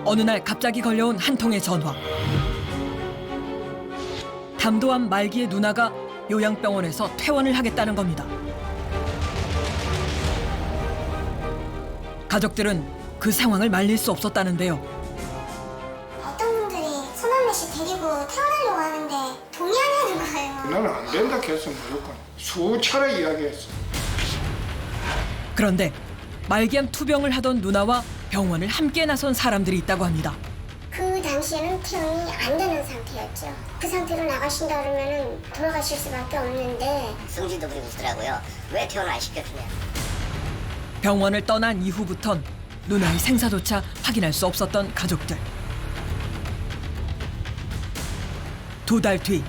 어느 날 갑자기 걸려온 한 통의 전화. 담도암 말기의 누나가 요양병원에서 퇴원을 하겠다는 겁니다. 가족들은 그 상황을 말릴 수 없었다는데요. 어떤 분들이 손남매 씨 데리고 태어나려고 하는데 동의하냐는 거예요. 나는 안 된다 했어. 무조건 수차례 이야기했어. 그런데 말기암 투병을 하던 누나와 병원을 함께 나선 사람들이 있다고 합니다. 그 당시에는 퇴원이 안 되는 상태였죠. 그 상태로 나가신다 그러면 돌아가실 수밖에 없는데 성질도 부리고 있더라고요. 왜 퇴원 안 시켜주냐. 병원을 떠난 이후부턴 누나의 생사조차 확인할 수 없었던 가족들. 2달 뒤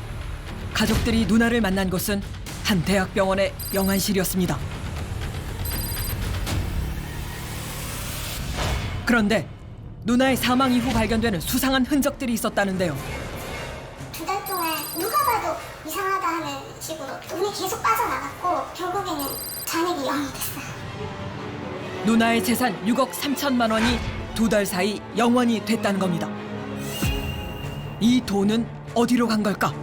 가족들이 누나를 만난 곳은 한 대학병원의 영안실이었습니다. 그런데 누나의 사망 이후 발견되는 수상한 흔적들이 있었다는데요. 2달 동안 누가 봐도 이상하다 하는 식으로 눈이 계속 빠져나갔고 결국에는 잔액이 0이 됐어요. 누나의 재산 6억 3천만 원이 2달 사이 0원이 됐다는 겁니다. 이 돈은 어디로 간 걸까?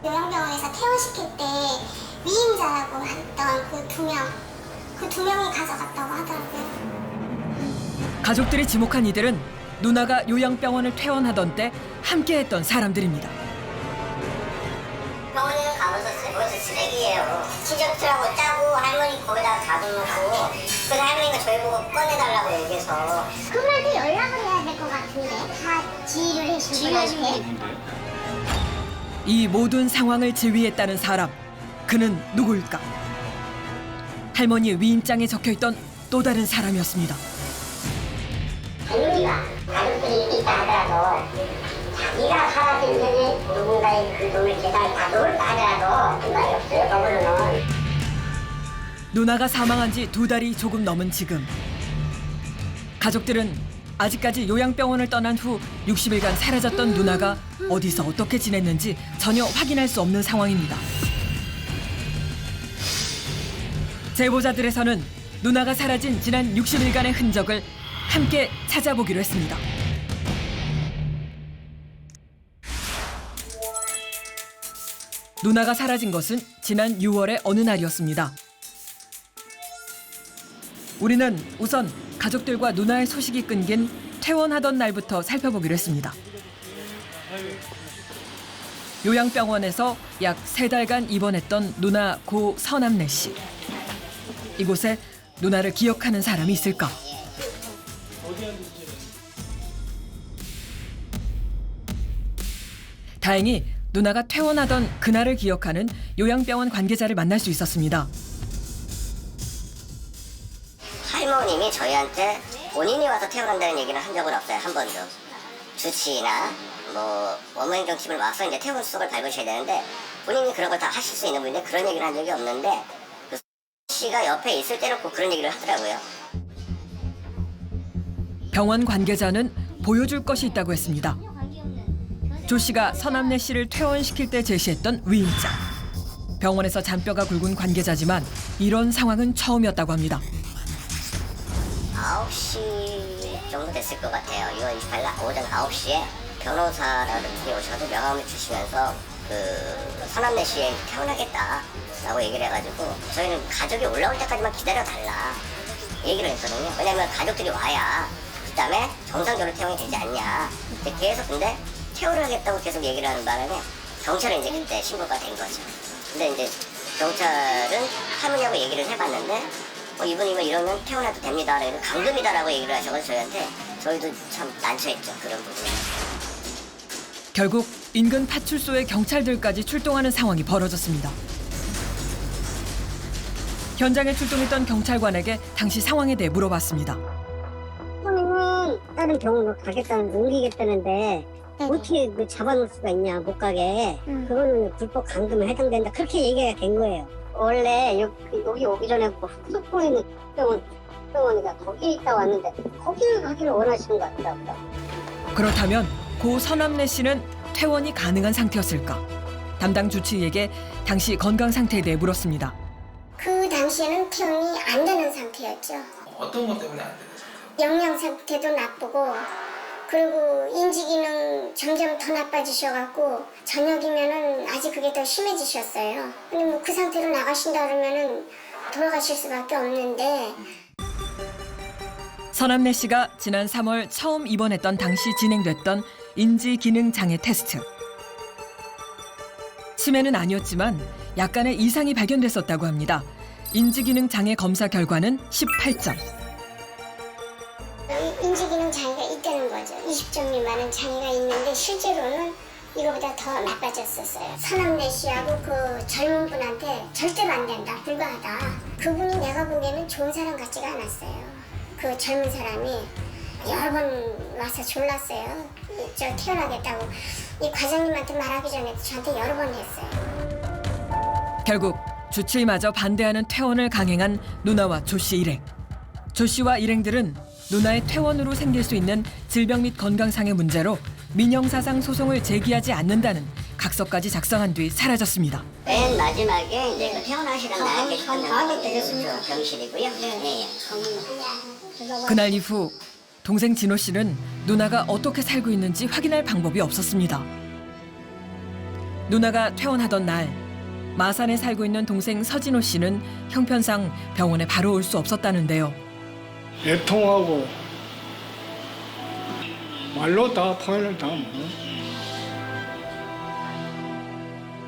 요양병원에서 퇴원시킬 때 위임자라고 했던 그 두 명이 가져갔다고 하더라고요. 가족들이 지목한 이들은 누나가 요양병원을 퇴원하던 때 함께했던 사람들입니다. 병원에 가면서 거기서 쓰레기예요. 친척들하고 짜고 할머니 거기다 가둬놓고 그 할머니가 저희 보고 꺼내달라고 얘기해서 그분한테 연락을 해야 될 것 같은데 다 지휘를 해주신 분한테. 이 모든 상황을 지휘했다는 사람, 그는 누구일까? 할머니의 위임장에 적혀있던 또 다른 사람이었습니다. 할머니가 가족들이 있다 하더라도 자기가 살아진 전에 누군가의 그 돈을 계산을 다 넣을까 하더라도 그말이 없어요. 거기는. 누나가 사망한 지 2달이 조금 넘은 지금. 가족들은 아직까지 요양병원을 떠난 후 60일간 사라졌던 누나가 어디서 어떻게 지냈는지 전혀 확인할 수 없는 상황입니다. 제보자들에서는 누나가 사라진 지난 60일간의 흔적을 함께 찾아보기로 했습니다. 누나가 사라진 것은 지난 6월의 어느 날이었습니다. 우리는 우선 가족들과 누나의 소식이 끊긴 퇴원하던 날부터 살펴보기로 했습니다. 요양병원에서 약 3달간 입원했던 누나 고 서남래 씨. 이곳에 누나를 기억하는 사람이 있을까? 다행히 누나가 퇴원하던 그날을 기억하는 요양병원 관계자를 만날 수 있었습니다. 할머님이 저희한테 본인이 와서 퇴원한다는 얘기는 한 적은 없어요. 한 번도. 주치의나 뭐 원무행정팀을 와서 이제 퇴원 수속을 밟으셔야 되는데 본인이 그런 걸 다 하실 수 있는 분인데 그런 얘기를 한 적이 없는데 그 씨가 옆에 있을 때는 꼭 그런 얘기를 하더라고요. 병원 관계자는 보여줄 것이 있다고 했습니다. 조 씨가 서남래 씨를 퇴원시킬 때 제시했던 위임장. 병원에서 잔뼈가 굵은 관계자지만 이런 상황은 처음이었다고 합니다. 9시 정도 됐을 것 같아요. 6월 28일 오전 9시에 변호사라는 분이 오셔서 명함을 주시면서 그 서남래 씨에 태어나겠다라고 얘기를 해가지고 저희는 가족이 올라올 때까지만 기다려달라 얘기를 했거든요. 왜냐면 가족들이 와야 그 다음에 정상적으로 퇴원이 되지 않냐. 계속 근데 퇴원을 하겠다고 계속 얘기를 하는 바람에 경찰에 이제 그때 신고가 된 거죠. 근데 이제 경찰은 할머니하고 얘기를 해봤는데 이분이 뭐 이러면 퇴원해도 됩니다. 그래서 감금이다라고 얘기를 하셔서 저희도 참 난처했죠. 그런 부분에. 결국 인근 파출소의 경찰들까지 출동하는 상황이 벌어졌습니다. 현장에 출동했던 경찰관에게 당시 상황에 대해 물어봤습니다. 선생님은 다른 병원으로 가겠다는 옮기겠다는데 어떻게 그 잡아놓을 수가 있냐 못 가게. 그거는 불법 감금에 해당된다 그렇게 얘기가 된 거예요. 원래 여기 오기 전에 뭐 후속봉에 있는 병원이가 거기에 있다 왔는데 거기를 가기를 원하시는 것 같더라고요. 그렇다면 고 서남래 씨는 퇴원이 가능한 상태였을까? 담당 주치의에게 당시 건강 상태에 대해 물었습니다. 그 당시에는 퇴원이 안 되는 상태였죠. 어떤 것 때문에 안 되는 거예요? 영양 상태도 나쁘고 그리고 인지기능 점점 더 나빠지셔갖고 저녁이면은 아직 그게 더 심해지셨어요. 근데 뭐 그 상태로 나가신다 그러면은 돌아가실 수밖에 없는데. 서남래 씨가 지난 3월 처음 입원했던 당시 진행됐던 인지기능장애 테스트. 치매는 아니었지만 약간의 이상이 발견됐었다고 합니다. 인지기능장애 검사 결과는 18점. 인지기능 장애가 있다는 거죠. 20점 미만은 장애가 있는데 실제로는 이거보다 더 나빠졌었어요. 서남래 씨하고 그 젊은 분한테 절대로 안 된다, 불가하다. 그분이 내가 보기에는 좋은 사람 같지가 않았어요. 그 젊은 사람이 여러 번 와서 졸랐어요. 저 태어나겠다고. 이 과장님한테 말하기 전에 저한테 여러 번 했어요. 결국 주치의마저 반대하는 퇴원을 강행한 누나와 조 씨 일행. 조 씨와 일행들은 누나의 퇴원으로 생길 수 있는 질병 및 건강상의 문제로 민형사상 소송을 제기하지 않는다는 각서까지 작성한 뒤 사라졌습니다. 맨 마지막에 이제 그 태어나시는 날에 끝나는 병실이고요. 예. 그날 이후 동생 진호 씨는 누나가 어떻게 살고 있는지 확인할 방법이 없었습니다. 누나가 퇴원하던 날 마산에 살고 있는 동생 서진호 씨는 형편상 병원에 바로 올 수 없었다는데요. 애통하고 말로 다 표현을 다 못.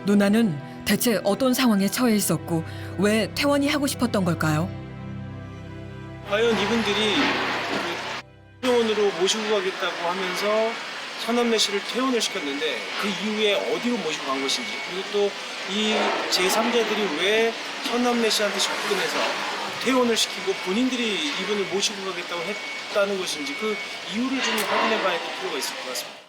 누나는 대체 어떤 상황에 처해 있었고 왜 퇴원이 하고 싶었던 걸까요? 과연 이분들이 퇴원으로 모시고 가겠다고 하면서 서남래 씨를 퇴원을 시켰는데 그 이후에 어디로 모시고 간 것인지, 그리고 또 이 제3자들이 왜 서남래 씨한테 접근해서 퇴원을 시키고 본인들이 이분을 모시고 가겠다고 했다는 것인지 그 이유를 좀 확인해 봐야 될 필요가 있을 것 같습니다.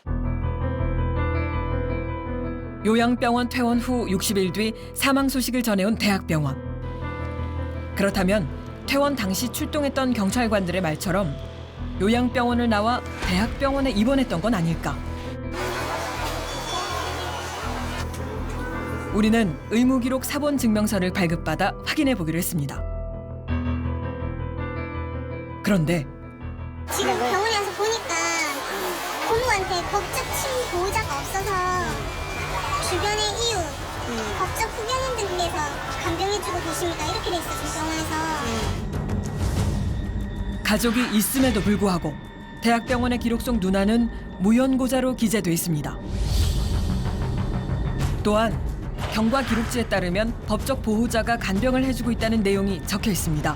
요양병원 퇴원 후 60일 뒤 사망 소식을 전해온 대학병원. 그렇다면 퇴원 당시 출동했던 경찰관들의 말처럼 요양병원을 나와 대학병원에 입원했던 건 아닐까? 우리는 의무기록 사본 증명서를 발급받아 확인해 보기로 했습니다. 그런데 지금 병원에 와서 보니까 고모한테 법적 친위 보호자가 없어서 주변의 이웃, 법적 후견인 등에서 간병해주고 계십니다. 이렇게 돼 있었어요, 병원에서. 가족이 있음에도 불구하고 대학병원의 기록 속 누나는 무연고자로 기재돼 있습니다. 또한 경과 기록지에 따르면 법적 보호자가 간병을 해주고 있다는 내용이 적혀 있습니다.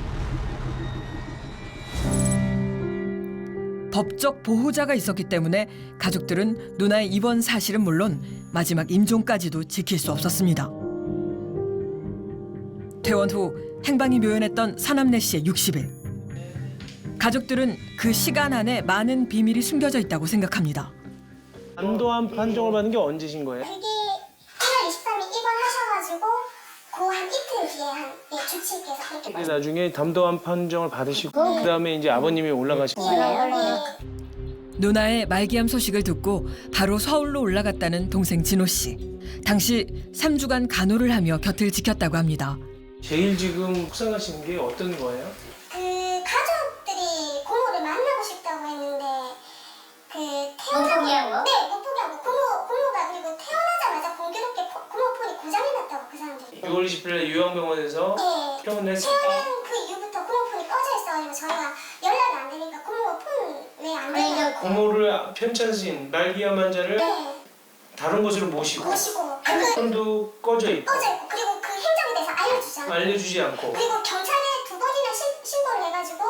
법적 보호자가 있었기 때문에 가족들은 누나의 입원 사실은 물론 마지막 임종까지도 지킬 수 없었습니다. 퇴원 후 행방이 묘연했던 서남래 씨의 60일. 가족들은 그 시간 안에 많은 비밀이 숨겨져 있다고 생각합니다. 안도암 판정을 받는 게 언제신 거예요? 그게 1월 23일 입원하셔가지고 그 한 이틀 뒤에 주치의께서 그렇게 근데 나중에 담도암 판정을 받으시고 그다음에 이제 아버님이 올라가신 거예요. 누나의 말기암 소식을 듣고 바로 서울로 올라갔다는 동생 진호 씨. 당시 3주간 간호를 하며 곁을 지켰다고 합니다. 제일 지금 속상하신 게 어떤 거예요? 그 가족들이 고모를 만나고 싶다고 했는데 그 태어나고 네, 못 포기하고 고모가 그리고 태어나자마자 공교롭게 고모 폰이 고장이 났다고 그 사람들이. 6월 20일에 요양병원에서 네. 퇴원을 했을 때 태어난 그 이후부터 고모 폰이 꺼져 있어가지고 저희가 연락이 안 되니까 고모 폰 왜 안 되냐고. 고모를 편찮으신 말기암 환자를 네. 다른 곳으로 모시고 모시고 핸드폰도 꺼져 있고 꺼져 있고 그리고 그 행적에 대해서 알려주잖아요. 알려주지 않고 그리고 경찰에 2번이나 신고를 해가지고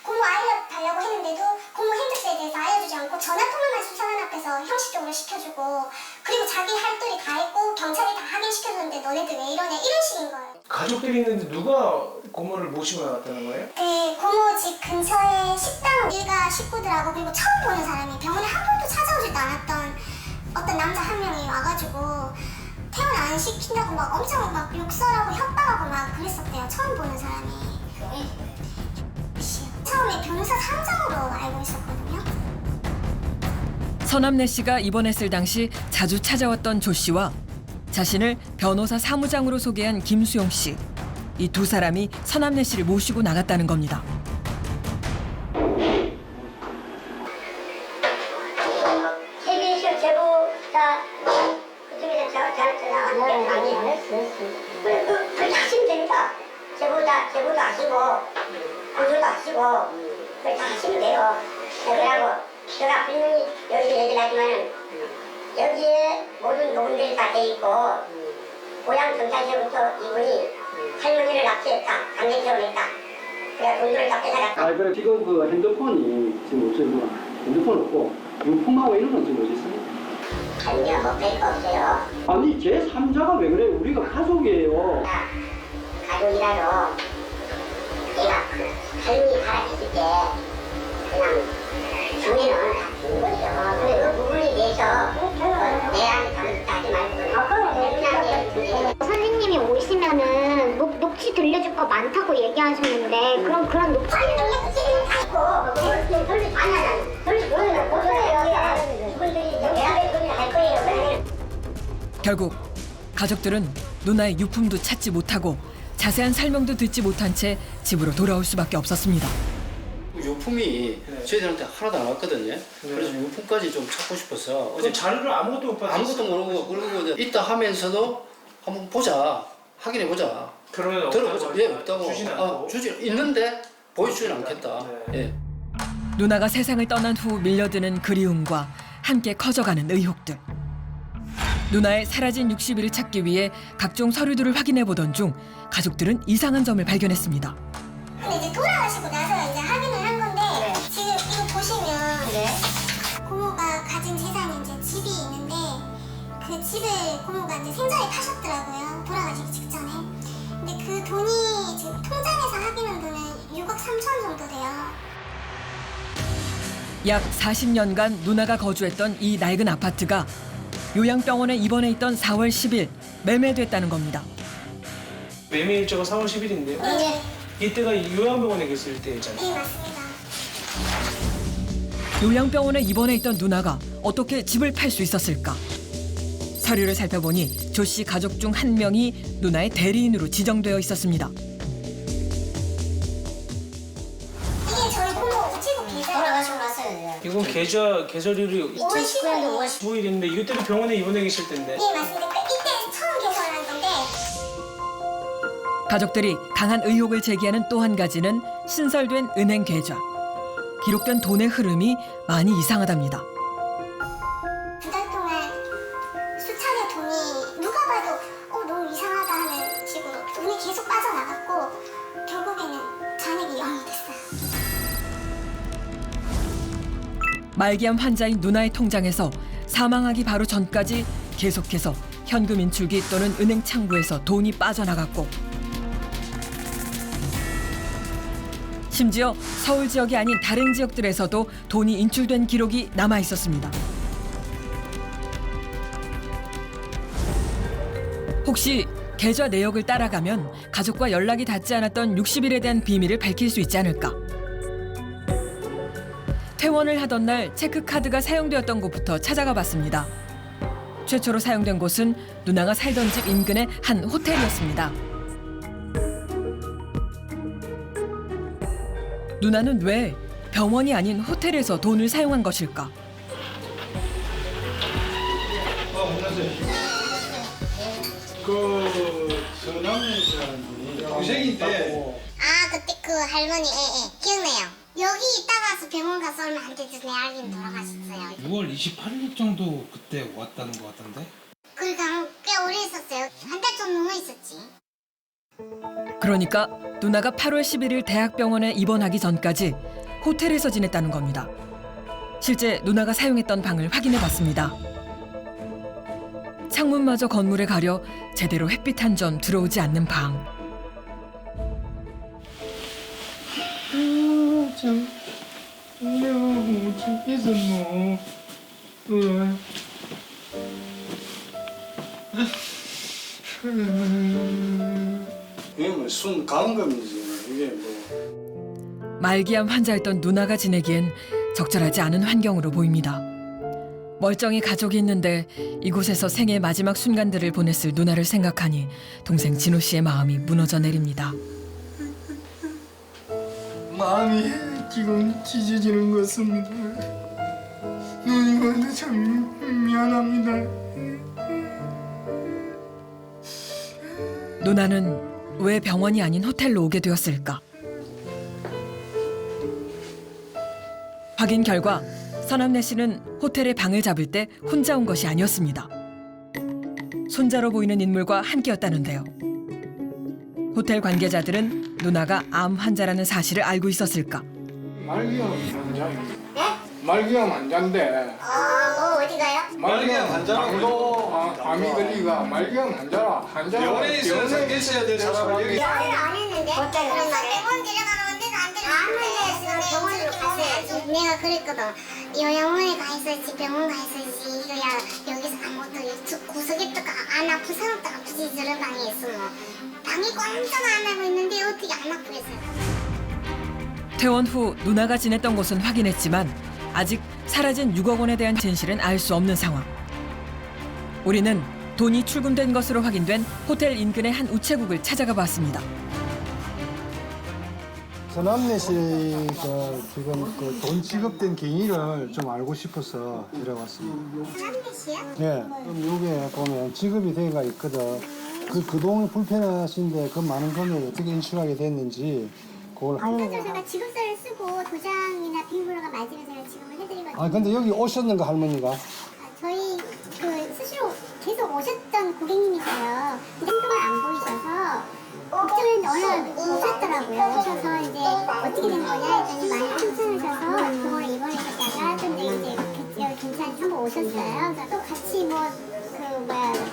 고모 알려달라고 했는데도 고모 행적에 대해서 알려주지 않고 전화통화만 수사관 앞에서 형식적으로 시켜주고 그리고 자기 할 일이 다 했고 경찰이 다 확인시켜줬는데 너네들 왜 이러냐 이런 식인 거예요. 가족들이 있는데 누가 고모를 모시고 나갔다는 거예요? 그 고모 집 근처에 식당 일가 식구들하고 그리고 처음 보는 사람이 병원에 한 번도 찾아오지도 않았던 어떤 남자 한 명이 와가지고 퇴원 안 시킨다고 막 엄청 막 욕설하고 협박하고 막 그랬었대요. 처음 보는 사람이. 처음에 변호사 상정으로 알고 있었거든요. 서남래 씨가 입원했을 당시 자주 찾아왔던 조 씨와 자신을 변호사 사무장으로 소개한 김수용 씨. 이 두 사람이 서남래 씨를 모시고 나갔다는 겁니다. 그걸 다 하시면 돼요. 그러고 제가 분명히 여기 얘기를 하지만은 여기에 모든 녹음들이 다 돼 있고 고향 전자시부터 이분이 할머니를 납치했다, 강제체험했다. 그래야 돈을 다 뺏어갔다. 그래 지금 그 핸드폰이 지금 없어요. 핸드폰 없고 유품하고 이런 건 지금 어디 있습니까? 아니요, 뭐 별거 없어요. 아니 제 3자가 왜 그래? 우리가 가족이에요. 가족이라도 얘가 그 할머니 살아있을 때 그냥 중에는 다 죽은 거죠. 근데 그 부분에 대해서 내한테 잘못하지 말고 선생님이 오시면은 녹취 들려줄 거 많다고 얘기하셨는데 그럼 그런 녹취 결국 가족들은 누나의 유품도 찾지 못하고 자세한 설명도 듣지 못한 채 집으로 돌아올 수밖에 없었습니다. 유품이 저희들한테 하나도 안 왔거든요. 그래서 유품까지 좀 찾고 싶어서 어제 자료를 아무것도 못 받았어요. 아무것도 모르고 그러고 이제 있다 하면서도 한번 보자, 확인해 보자. 그러면 들어보자. 없다고 예, 없다고. 주진 않고. 주지 있는데 보여주지는 않겠다. 네. 예. 누나가 세상을 떠난 후 밀려드는 그리움과 함께 커져가는 의혹들. 누나의 사라진 60일을 찾기 위해 각종 서류들을 확인해 보던 중 가족들은 이상한 점을 발견했습니다. 근데 이제 돌아가시고 나서 이제 확인을 한 건데 지금 이거 보시면 고모가 가진 재산이 이제 집이 있는데 그 집을 고모가 이제 생전에 파셨더라고요. 돌아가시기 직전에. 근데 그 돈이 지금 통장에서 확인한 돈은 6억 3천 정도 돼요. 약 40년간 누나가 거주했던 이 낡은 아파트가 요양병원에 입원해 있던 4월 10일 매매됐다는 겁니다. 매매 일자가 4월 10일인데 네. 이때가 요양병원에 계실 때잖아요. 네, 맞습니다. 요양병원에 입원해 있던 누나가 어떻게 집을 팔 수 있었을까? 서류를 살펴보니 조 씨 가족 중 한 명이 누나의 대리인으로 지정되어 있었습니다. 이게 저희 고모 우체국 계좌 돌아가시고 나서요. 이건 계좌료를 2019년도 5월 9일인데 이때도 병원에 입원해 계실 텐데. 네, 맞습니다. 이때 처음 개설한 건데 가족들이 강한 의혹을 제기하는 또 한 가지는 신설된 은행 계좌. 기록된 돈의 흐름이 많이 이상하답니다. 두 달 동안 수차례 돈이 누가 봐도 너무 이상하다 하는 식으로 돈이 계속 빠져나갔고 결국에는 잔액이 0이 됐어요. 말기암 환자인 누나의 통장에서 사망하기 바로 전까지 계속해서 현금 인출기 또는 은행 창구에서 돈이 빠져나갔고 심지어 서울 지역이 아닌 다른 지역들에서도 돈이 인출된 기록이 남아 있었습니다. 혹시 계좌 내역을 따라가면 가족과 연락이 닿지 않았던 60일에 대한 비밀을 밝힐 수 있지 않을까? 퇴원을 하던 날 체크카드가 사용되었던 곳부터 찾아가 봤습니다. 최초로 사용된 곳은 누나가 살던 집 인근의 한 호텔이었습니다. 누나는 왜 병원이 아닌 호텔에서 돈을 사용한 것일까? 그 서남에서 고생인데 아 그때 그 할머니 기억나요. 여기 있다가 와서 병원 가서 얼마 안 돼서 내 알림 돌아가셨어요. 6월 28일 정도 그때 왔다는 것 같던데? 그러니까 꽤 오래 있었어요. 한 달 좀 넘어 있었지. 그러니까 누나가 8월 11일 대학병원에 입원하기 전까지 호텔에서 지냈다는 겁니다. 실제 누나가 사용했던 방을 확인해 봤습니다. 창문마저 건물에 가려 제대로 햇빛 한 점 들어오지 않는 방. 이게 뭐 순 감금이지 이게 뭐 말기암 환자였던 누나가 지내기엔 적절하지 않은 환경으로 보입니다. 멀쩡히 가족이 있는데 이곳에서 생애 마지막 순간들을 보냈을 누나를 생각하니 동생 진호 씨의 마음이 무너져 내립니다. 마음이 지금 찢어지는 것 같습니다. 누님한테 참 미안합니다. 누나는 왜 병원이 아닌 호텔로 오게 되었을까? 확인 결과 서남래 씨는 호텔에 방을 잡을 때 혼자 온 것이 아니었습니다. 손자로 보이는 인물과 함께였다는데요. 호텔 관계자들은 누나가 암 환자라는 사실을 알고 있었을까? 말기암 환자. 네? 말기암 환자인데 뭐 어디 가요? 말기암 환자라고 암이 걸리가 말기암 환자라. 병원에 있어서 계셔야 될 사람을 여기 연애를 안 했는데 그런 말을 병원 데려가는데도 안 데려가는데 병원으로 갔어야지. 내가 그랬거든. 요양원에 가 있었지 병원 가 있었지 이거야 여기서 아무것도 구석에다가 안 아픈 사람다가 굳이 저런 방에 있어 뭐 방이 꽝짝 안 하고 있는데 어떻게 안 아프겠어요. 퇴원 후 누나가 지냈던 곳은 확인했지만 아직 사라진 6억 원에 대한 진실은 알 수 없는 상황. 우리는 돈이 출금된 것으로 확인된 호텔 인근의 한 우체국을 찾아가 봤습니다. 서남래 씨가 지금 그 돈 지급된 경위를 좀 알고 싶어서 데려왔습니다. 서남래 씨야? 네, 그럼 여기에 보면 지급이 돼가 있거든. 그동안 불편하신데 그 많은 금액을 어떻게 인출하게 됐는지 그걸. 제가 지급서를 쓰고 도장이나 비밀번호가 맞으면 제가 지급을 해드리거든요. 아 근데 여기 오셨는가 할머니가? 저희 스스로 계속 오셨던 고객님이세요. 한동안 안 보이셔서 걱정했는데 어느 오셨더라고요. 오셔서 이제 어떻게 된 거냐 했더니 많이 괜찮으셔서 병원에 입원하셨다가 근데 이제 여기 괜찮아서 한번 오셨어요. 그래서 또 같이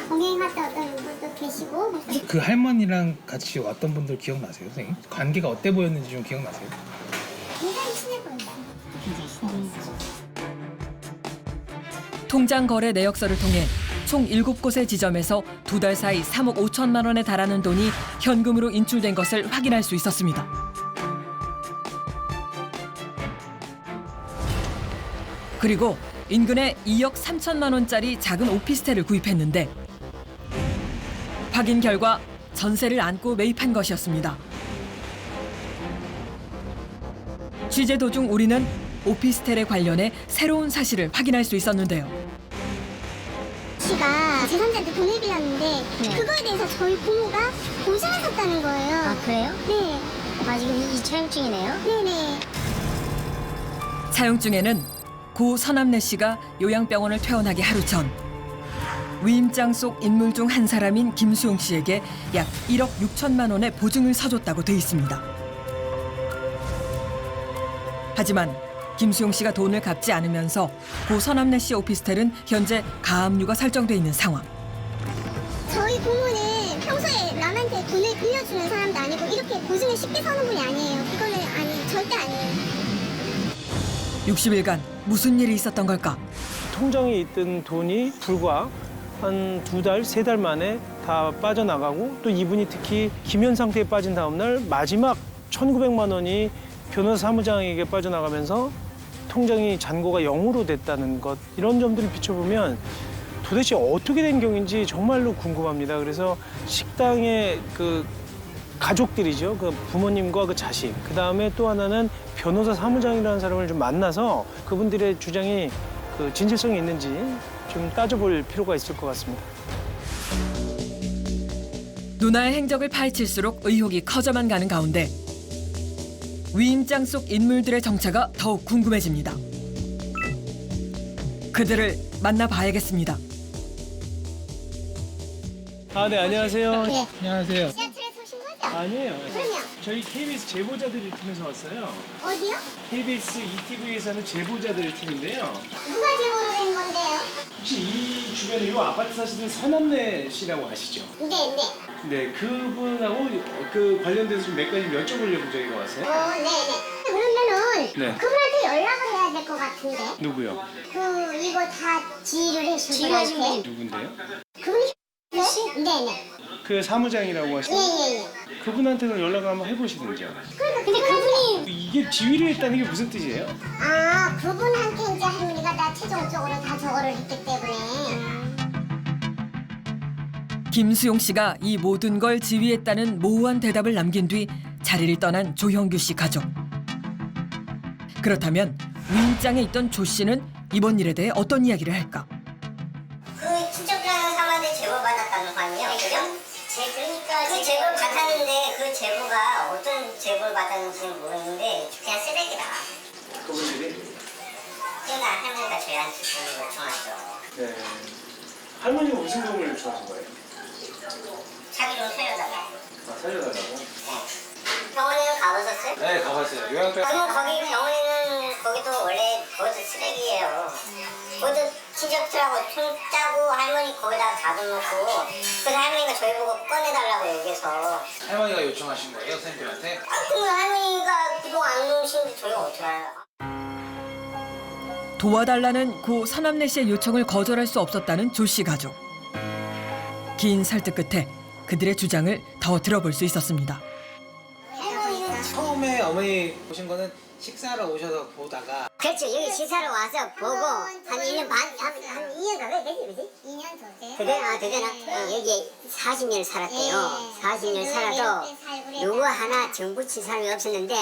동행하던 어떤 분도 계시고 그 할머니랑 같이 왔던 분들 기억나세요, 선생님? 관계가 어때 보였는지 좀 기억나세요? 굉장히 친해 보였어요. 통장 거래 내역서를 통해 총 7곳의 지점에서 2달 사이 3억 5천만 원에 달하는 돈이 현금으로 인출된 것을 확인할 수 있었습니다. 그리고 인근에 2억 3천만 원짜리 작은 오피스텔을 구입했는데 확인 결과 전세를 안고 매입한 것이었습니다. 취재 도중 우리는 오피스텔에 관련해 새로운 사실을 확인할 수 있었는데요. 씨가 제3자한테 돈을 빌렸는데 그거에 대해서 저희 부모가 보증하셨다는 거예요. 아 그래요? 네. 아 지금 이 촬영 중이네요? 네네. 사용 중에는 고 서남래 씨가 요양병원을 퇴원하기 하루 전 위임장 속 인물 중 한 사람인 김수용 씨에게 약 1억 6천만 원의 보증을 서줬다고 돼 있습니다. 하지만 김수용 씨가 돈을 갚지 않으면서 고 서남래 씨 오피스텔은 현재 가압류가 설정돼 있는 상황. 저희 부모는 평소에 남한테 돈을 빌려주는 사람도 아니고 이렇게 보증을 쉽게 서는 분이 아니에요. 그거는 절대 아니에요. 60일간 무슨 일이 있었던 걸까? 통장에 있던 돈이 불과 한 2달, 3달 만에 다 빠져나가고 또 이분이 특히 기면 상태에 빠진 다음 날 마지막 1,900만 원이 변호사 사무장에게 빠져나가면서 통장이 잔고가 0으로 됐다는 것 이런 점들을 비춰보면 도대체 어떻게 된 경우인지 정말로 궁금합니다. 그래서 식당의 그 가족들이죠. 그 부모님과 그 자식. 그다음에 또 하나는 변호사 사무장이라는 사람을 좀 만나서 그분들의 주장이 그 진실성이 있는지 좀 따져볼 필요가 있을 것 같습니다. 누나의 행적을 파헤칠수록 의혹이 커져만 가는 가운데 위임장 속 인물들의 정체가 더욱 궁금해집니다. 그들을 만나봐야겠습니다. 아, 네, 안녕하세요. 네. 안녕하세요. 지하철에서 오신 거죠? 아니에요. 그럼요. 저희 KBS 제보자들 팀에서 왔어요. 어디요? KBS ETV에서 하는 제보자들 팀인데요. 누가 제보로 된 건데요? 혹시 이 주변에 이 아파트 사시는 서남래 씨라고 아시죠? 네. 네, 그분하고 그 관련돼서 좀 몇 가지 여쭤보려고 저희가 왔어요. 네네. 그러면은 네. 그분한테 연락을 해야 될 것 같은데. 누구요? 이거 다 지휘를 해준 분한테. 누군데요? 그분이 네네. 그 사무장이라고 하시는 예예예. 그분한테도 연락을 한번 해보시든지요. 근데 그분이 이게 지휘를 했다는 게 무슨 뜻이에요? 그분한테 이제 할머니가 나 최종적으로 다 저거를 했기 때문에. 김수용 씨가 이 모든 걸 지휘했다는 모호한 대답을 남긴 뒤 자리를 떠난 조형규 씨 가족. 그렇다면 위임장에 있던 조 씨는 이번 일에 대해 어떤 이야기를 할까? 그 친척이라는 사람한테 제보 받았다는 거 아니에요? 그죠? 그러니까 그 제보를 받았는데 그 제보가 어떤 제보를 받았는지는 모르는데 그냥 쓰레기다. 그분들이? 저희한테 도움을 요청하죠. 네. 할머니가 무슨 도움을 요청하신 거예요? 자기 좀 살려달라고. 아, 살려달라고? 병원에는 가보셨어요? 네, 가봤어요. 요양병. 그럼 거기 병원에는 거기도 원래 거기도 쓰레기예요. 거기도 친척들하고 손 짜고 할머니 거기다가 가둬놓고 그래서 할머니가 저희 보고 꺼내달라고 얘기해서 할머니가 요청하신 거예요, 선생님한테? 그럼 할머니가 그동안 안 놓으시는데 저희가 어떻게 알아요? 도와달라는 고 서남래 씨의 요청을 거절할 수 없었다는 조 씨 가족. 긴 설득 끝에 그들의 주장을 더 들어볼 수 있었습니다. 처음에 어머니 오신 거는 식사하러 오셔서 보다가 그렇죠. 여기 시사로 와서 보고 한 1년 반, 한 2년 가까이 되지, 그지? 2년 더 돼. 되잖아. 여기 40년 살았대요. 40년 살아도 누구 하나 정부친 사람이 없었는데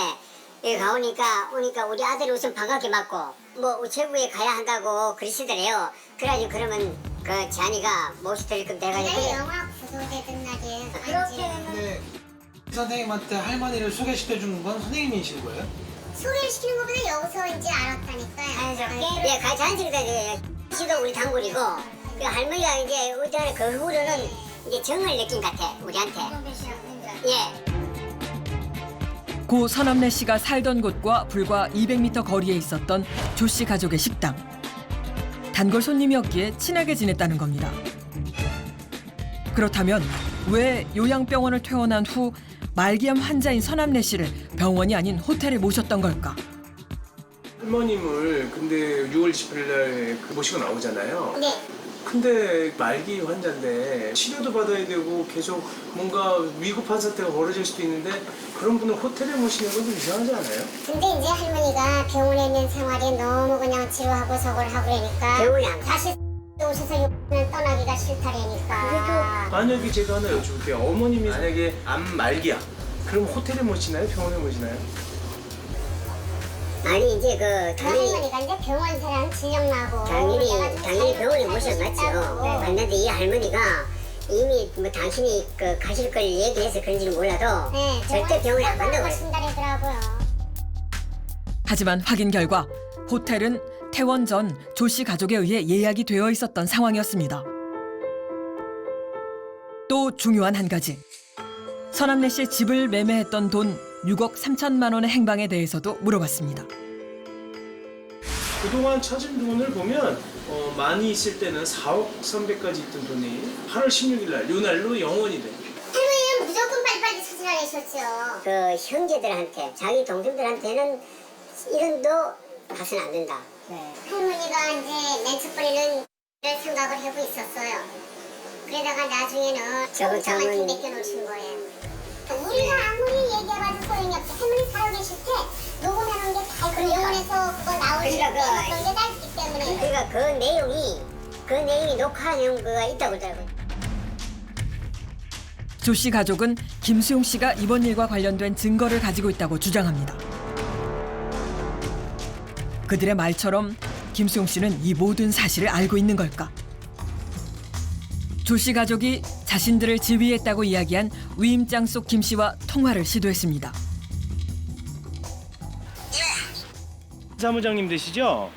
여기 가오니까 우리 아들이 우선 반갑게 맞고 뭐 우체국에 가야 한다고 그러시더래요. 그래가지고 그러면 그 지안이가 모시드릴 건데 해가지고 영화 구조되던 날이에요. 근데 선생님한테 할머니를 소개시켜 준 건 선생님이신 거예요? 소개를 시키는 것보다 여기서 이제 알았다니까요. 자연스럽게? 예, 자연스럽게 지도 우리 단골이고 그 할머니가 이제 우리한테 그 후로는 이제 정을 느낀 것 같아 우리한테. 예. 고 서남래 씨가 살던 곳과 불과 200m 거리에 있었던 조 씨 가족의 식당. 단골 손님이었기에 친하게 지냈다는 겁니다. 그렇다면 왜 요양병원을 퇴원한 후 말기암 환자인 서남래 씨를 병원이 아닌 호텔에 모셨던 걸까? 할머님을 근데 6월 28일 날 모시고 나오잖아요. 네. 근데 말기 환자인데 치료도 받아야 되고 계속 뭔가 위급한 사태가 벌어질 수도 있는데 그런 분을 호텔에 모시는 건 좀 이상하지 않아요? 근데 이제 할머니가 병원에 있는 생활이 너무 그냥 지루하고 서글하고 그러니까 병원이 안 다시 오셔서 육을 떠나기가 싫다니까. 만약에 제가 하나 여쭤볼게요. 어머님이 만약에 암 말기야. 그럼 호텔에 모시나요? 병원에 모시나요? 아니 이제 그 당연히 할머니가 이제 병원사랑 진영 나고 당연히 병원에 모셔놨죠. 맞는데 이 할머니가 이미 뭐 당신이 그 가실 걸 얘기해서 그런지는 몰라도 네, 절대 병원에 안 간다고 그래요. 신다리더라고요. 하지만 확인 결과 호텔은 퇴원 전 조 씨 가족에 의해 예약이 되어 있었던 상황이었습니다. 또 중요한 한 가지. 서남래 씨의 집을 매매했던 돈 6억 3천만 원의 행방에 대해서도 물어봤습니다. 그동안 찾은 돈을 보면 많이 있을 때는 4억 300까지 있던 돈이 8월 16일 날 요 날로 영원이 돼. 할머니는 무조건 빨리빨리 찾으라셨죠. 그 형제들한테 자기 동생들한테는 이런 도 봐서는 안 된다. 할머니가 이제 맨 첫번에는 생각을 하고 있었어요. 그러다가 나중에는 저건 저한테 맡겨놓으신 거예요. 우리가 아무리 얘기해봐도 소용이 없지. 할머니 살아계실 때 녹음해놓은 게 다 그 영혼에서 그거 나오는 그러니까 그런 게 다 있기 때문에. 그러니까 그 내용이 녹화한 거가 있다고 그러더라고요. 조 씨 가족은 김수용 씨가 이번 일과 관련된 증거를 가지고 있다고 주장합니다. 그들의 말처럼 김수용 씨는 이 모든 사실을 알고 있는 걸까? 조 씨 가족이 자신들을 지휘했다고 이야기한 위임장 속 김 씨와 통화를 시도했습니다. 사무장님 되시죠?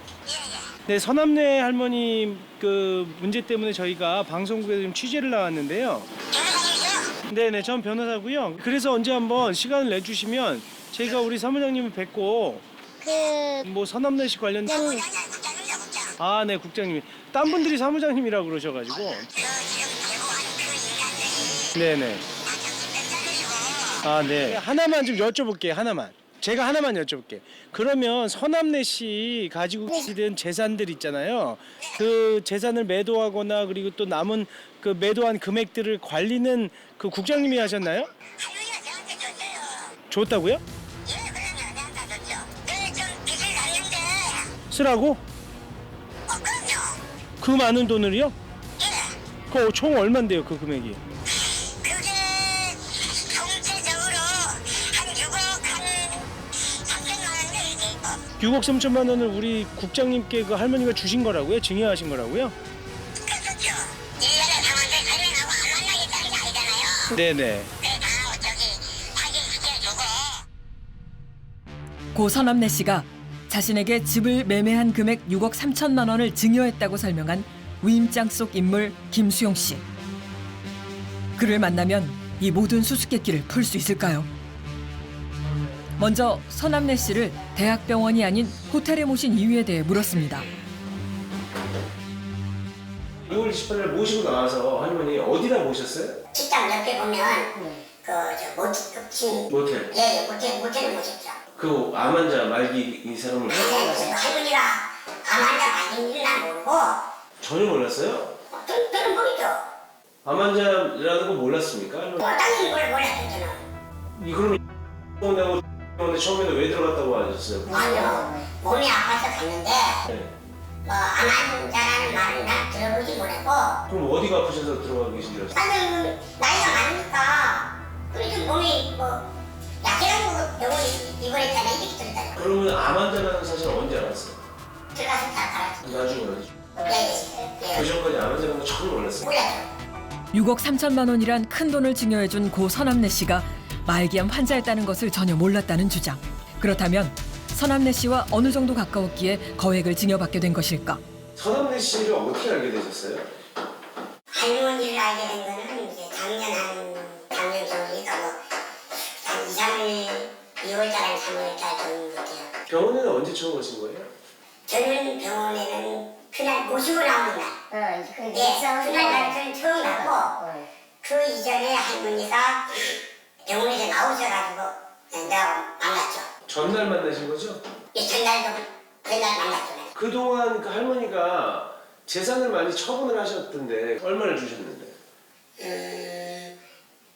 네, 서남래 할머님 그 문제 때문에 저희가 방송국에 좀 취재를 나왔는데요. 네네, 전 변호사고요. 그래서 언제 한번 시간을 내주시면 저희가 우리 사무장님을 뵙고 뭐 서남래 씨 관련 아, 네, 국장님이 딴 분들이 사무장님이라고 그러셔가지고 네네. 아, 네. 하나만 좀 여쭤볼게요. 하나만. 제가 하나만 여쭤볼게요. 그러면 서남래 씨 가지고 계시던 재산들 있잖아요. 그 재산을 매도하거나 그리고 또 남은 그 매도한 금액들을 관리는 그 국장님이 하셨나요? 줬다고요? 쓰라고? 그 많은 돈을요? 그 총 얼만데요, 그 금액이? 6억 3천만 원을 우리 국장님께 그 할머니가 주신 거라고요? 증여하신 거라고요? 네네. 고 서남래 씨가 자신에게 집을 매매한 금액 6억 3천만 원을 증여했다고 설명한 위임장 속 인물 김수용 씨. 그를 만나면 이 모든 수수께끼를 풀 수 있을까요? 먼저 서남래 씨를 대학병원이 아닌 호텔에 모신 이유에 대해 물었습니다. 6월 28일 모시고 나와서 할머니 어디다 모셨어요? 직장 옆에 보면 모텔. 예, 모텔을 모셨죠. 그 암 환자 말기 이 사람을 할머니가 암 환자 말기는 난 모르고 전혀 몰랐어요? 저는 모르죠. 암 환자라는 거 몰랐습니까? 당연히 몰랐죠 저는. 그럼 내고 근데 처음에는 왜 들어갔다고 하셨어요? 아니요, 몸이 아파서 갔는데 네. 암 환자라는 말은 난 들어보지 못했고 그럼 어디가 아프셔서 들어가 계신 거예요? 나는 나이가 많으니까 그래도 몸이 약해가지고 병원에 입원했잖아요. 이렇게 들었다니까. 그러면 암 환자라는 사실 언제 알았어요? 들어가서 다 알았죠. 나중에 알았죠. 예. 그 전까지 암 환자라는 거 전혀 몰랐어요. 몰랐죠. 6억 3천만 원이란 큰 돈을 증여해준 고 서남래 씨가 말기암 환자였다는 것을 전혀 몰랐다는 주장. 그렇다면 서남래 씨와 어느 정도 가까웠기에 거액을 증여받게 된 것일까? 서남래 씨를 어떻게 알게 되셨어요? 할머니를 알게 된 거는 이제 작년 정도니까 한 2, 3일, 2월달에 3월달 정도 같아요. 병원에는 언제 처음 오신 거예요? 저는 병원에는 그날 모시고 나오는 날. 그 그날 저는 처음 나고 그 이전에 할머니가 병원에서 나오셔가지고 내가 만났죠. 전날 만나신 거죠? 예, 그날 만났죠. 그동안 그 할머니가 재산을 많이 처분을 하셨던데 얼마를 주셨는데?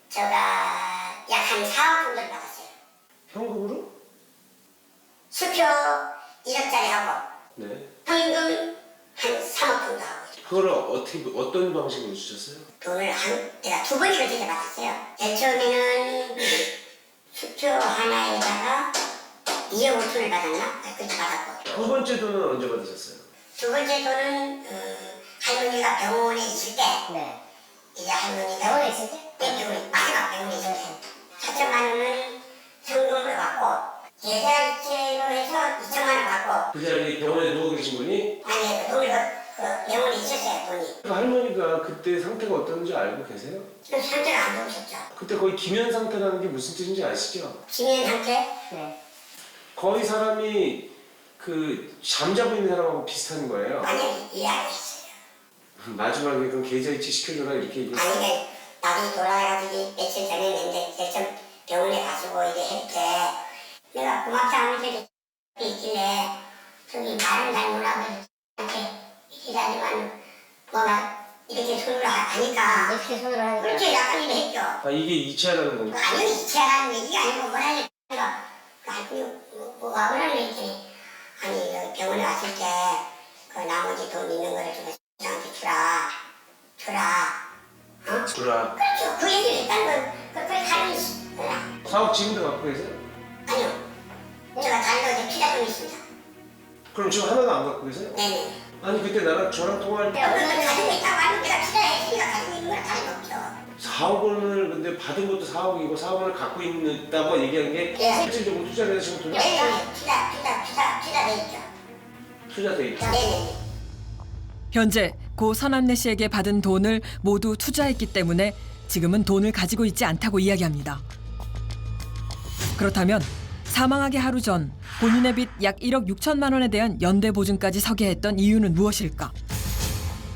제가 약 한 4억 정도 받았어요. 현금으로? 수표 1억짜리 하고 네. 현금 한 3억 정도 하고 그걸 어떤 방식으로 주셨어요? 돈을 내가 2번이나 되게 받았어요. 제일 처음에는 수표 하나에다가 2억 5천을 받았나? 그렇게 받았고 두 번째 돈은 언제 받으셨어요? 두 번째 돈은 할머니가 병원에 있을 때 이제 할머니가 병원에 있을 때? 네, 마지막 병원에 있을 때 4천만 원은 현금으로 받고 계좌이체로 해서 2천만 원 받고 그 자리에 병원에 누워 계신 분이? 아니 돈이 그 병원에 있었어요. 돈이 그 할머니가 그때 상태가 어떤지 알고 계세요? 그 상태가 안 좋으셨죠. 그때 거의 기면 상태라는 게 무슨 뜻인지 아시죠? 기면 상태? 네. 거의 사람이 그 잠자고 있는 사람하고 비슷한 거예요. 많이 이해하겠어요. 마지막에 그 계좌이체 시켜줘라 이렇게 얘기했어요. 아니 나도 돌아가가지고 며칠 전에 냈는데 대충 병원에 가지고 이게 했대. 내가 고맙지 않은 게 있길래 저기 말은 잘 몰라서 이렇게 일하지만 뭐가 이렇게 손으로 하니까 이렇게 손으로 하니까 그렇게 약간 이래 했죠. 아 이게 이체하라는 건가? 아니 이체하라는 얘기가 아니고 뭐라 내가 뭐가 뭐라는 얘기지. 아니 그 병원에 왔을 때 그 나머지 돈 있는 거를 좀 저한테 주라. 어? 주라. 그렇죠. 그 얘기를 했다는 건 그걸 다른 사업 지금도 갖고 계세요? 아니요. 제가 다른 거 피자 좀 있습니다. 그럼 지금 하나도 안 갖고 계세요? 네네. 아니 그때 저랑 통화할 때 내가 그걸 가지고 있다고 하면 내가 피자 했으니까 가지고 있는 거랑 다름없죠. 4억 원을 근데 받은 것도 4억이고 4억 원을 갖고 있다고 얘기한 게 네. 실질적으로 투자를 해서 지금 돈이 네네. 피자 돼 있죠. 투자돼 있죠. 네네. 현재 고 서남래 씨에게 받은 돈을 모두 투자했기 때문에 지금은 돈을 가지고 있지 않다고 이야기합니다. 그렇다면 사망하기 하루 전 본인의 빚 약 1억 6천만 원에 대한 연대 보증까지 서게 했던 이유는 무엇일까?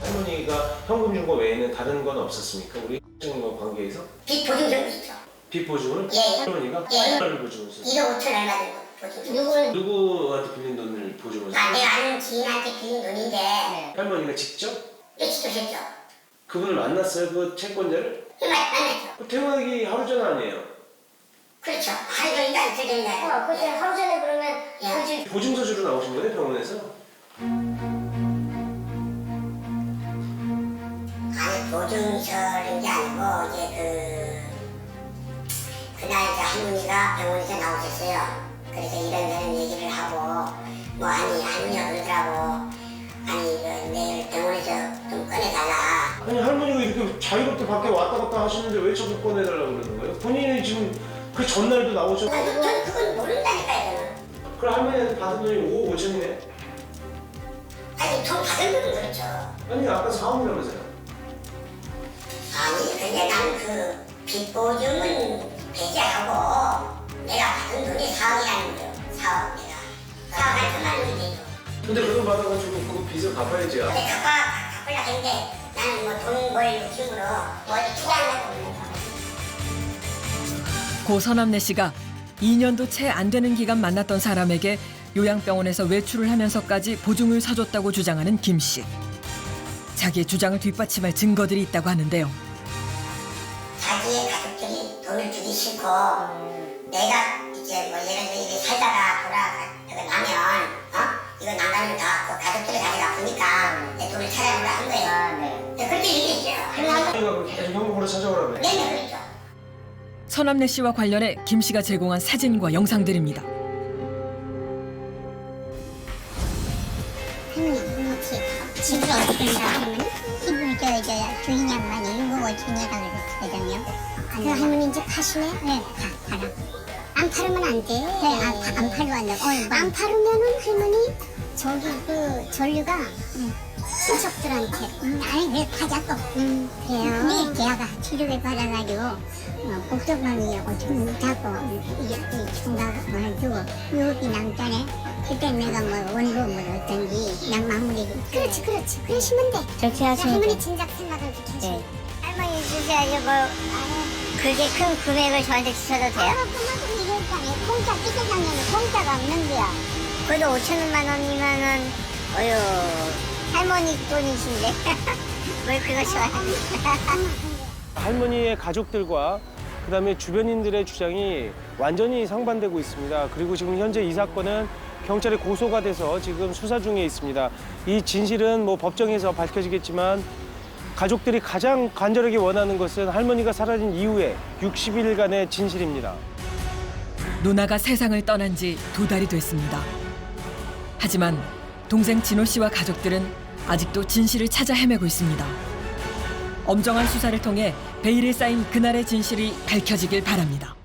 할머니가 현금 준 거 외에는 다른 건 없었습니까? 우리 거 관계에서? 빚 보증 좀 있죠. 빚 보증을? 예. 할머니가? 예. 얼마를 보증을 했어요? 1억 5천 얼마 정도 보증. 누구를 누구한테 빌린 돈을 보증을 했어요? 내가 아는 지인한테 빌린 돈인데 할머니가 직접? 며칠 했죠. 그분을 만났어요? 그 채권자를? 만났죠. 그 퇴원하기 하루 전 아니에요? 그렇죠. 하루 전인가 이틀 전인가. 그때 하루 전에 그러면 예. 보증서 주러 나오신 거예요? 병원에서? 아니 보증서는 게 아니고 이제 그날 이제 할머니가 병원에서 나오셨어요. 그래서 이런저런 얘기를 하고 뭐 아니 할머니가 그러더라고. 아니 내일 병원에서 좀 꺼내달라. 아니 할머니가 이렇게 자유롭게 밖에 왔다 갔다 하시는데 왜 자꾸 꺼내달라고 그러는 거예요? 본인이 지금 그 전날도 나오셨고 전 그건 모른다니까요. 저는. 그럼 할머니한테 받은 돈이 5억 5천이네? 아니 돈 받은 거는 그렇죠. 아니 아까 4억이라면서요. 아니 근데 나는 그 빚보증은 배제하고 내가 받은 돈이 4억이라는 거예요. 4억 내가 4억 할 수만 있는데 근데 그 돈 받아가지고 그 빚을 갚아야지. 근데 갚으려고 했는데 나는 뭐 돈 벌 욕심으로 뭐 어디 투자하려고 그러는 거예요. 고 서남래 씨가 2년도 채 안 되는 기간 만났던 사람에게 요양병원에서 외출을 하면서까지 보증을 사줬다고 주장하는 김 씨. 자기의 주장을 뒷받침할 증거들이 있다고 하는데요. 자기의 가족들이 돈을 주기 싫고 내가 이제 뭐 예를 들어 이게 살다가 돌아가고 나면 이거 나가면 다 그 가족들이 가져가 보니까 내 돈을 찾아보라 한 거예요. 근데 그렇게 얘기했어요. 할머니가 계속 형부로 찾아오라며. 네네 그랬죠. 서남래 씨와 관련해 김 씨가 제공한 사진과 영상들입니다. 할머니 혹시 집을 어떻게 된다 할머니? 집을 저 주인 양반이 6억 5천이라고 그러거든요. 그 할머니 이제 파시네? 네, 팔아. 안 팔으면 안 돼. 네, 안 팔고 한다고. 안 팔으면은 할머니 저기 그 전류가 친척들한테 아니 왜 파자고? 그래요. 근데 걔가 치료를 받아가지고 복덕방이라고 좀 자고 이게 총각을 해주고 6억이 남자네. 그때 내가 뭐 원금을 어떤지 난 마무리. 그렇지 그러시면 돼. 그렇게 하시면 할머니 돼. 진작 생각을 그렇게 하시면 네. 할머니 주세요. 뭐 그렇게 큰 금액을 저한테 주셔도 돼요? 이게 있잖아요. 공짜 삐끗장면은 공짜가 없는 거야. 그래도 5천만 원이면은 어휴 할머니 돈이신데 뭘 그거 좋아하니? 할머니의 가족들과 그다음에 주변인들의 주장이 완전히 상반되고 있습니다. 그리고 지금 현재 이 사건은 경찰에 고소가 돼서 지금 수사 중에 있습니다. 이 진실은 뭐 법정에서 밝혀지겠지만 가족들이 가장 간절하게 원하는 것은 할머니가 사라진 이후에 60일간의 진실입니다. 누나가 세상을 떠난 지 2달이 됐습니다. 하지만 동생 진호 씨와 가족들은 아직도 진실을 찾아 헤매고 있습니다. 엄정한 수사를 통해 베일에 쌓인 그날의 진실이 밝혀지길 바랍니다.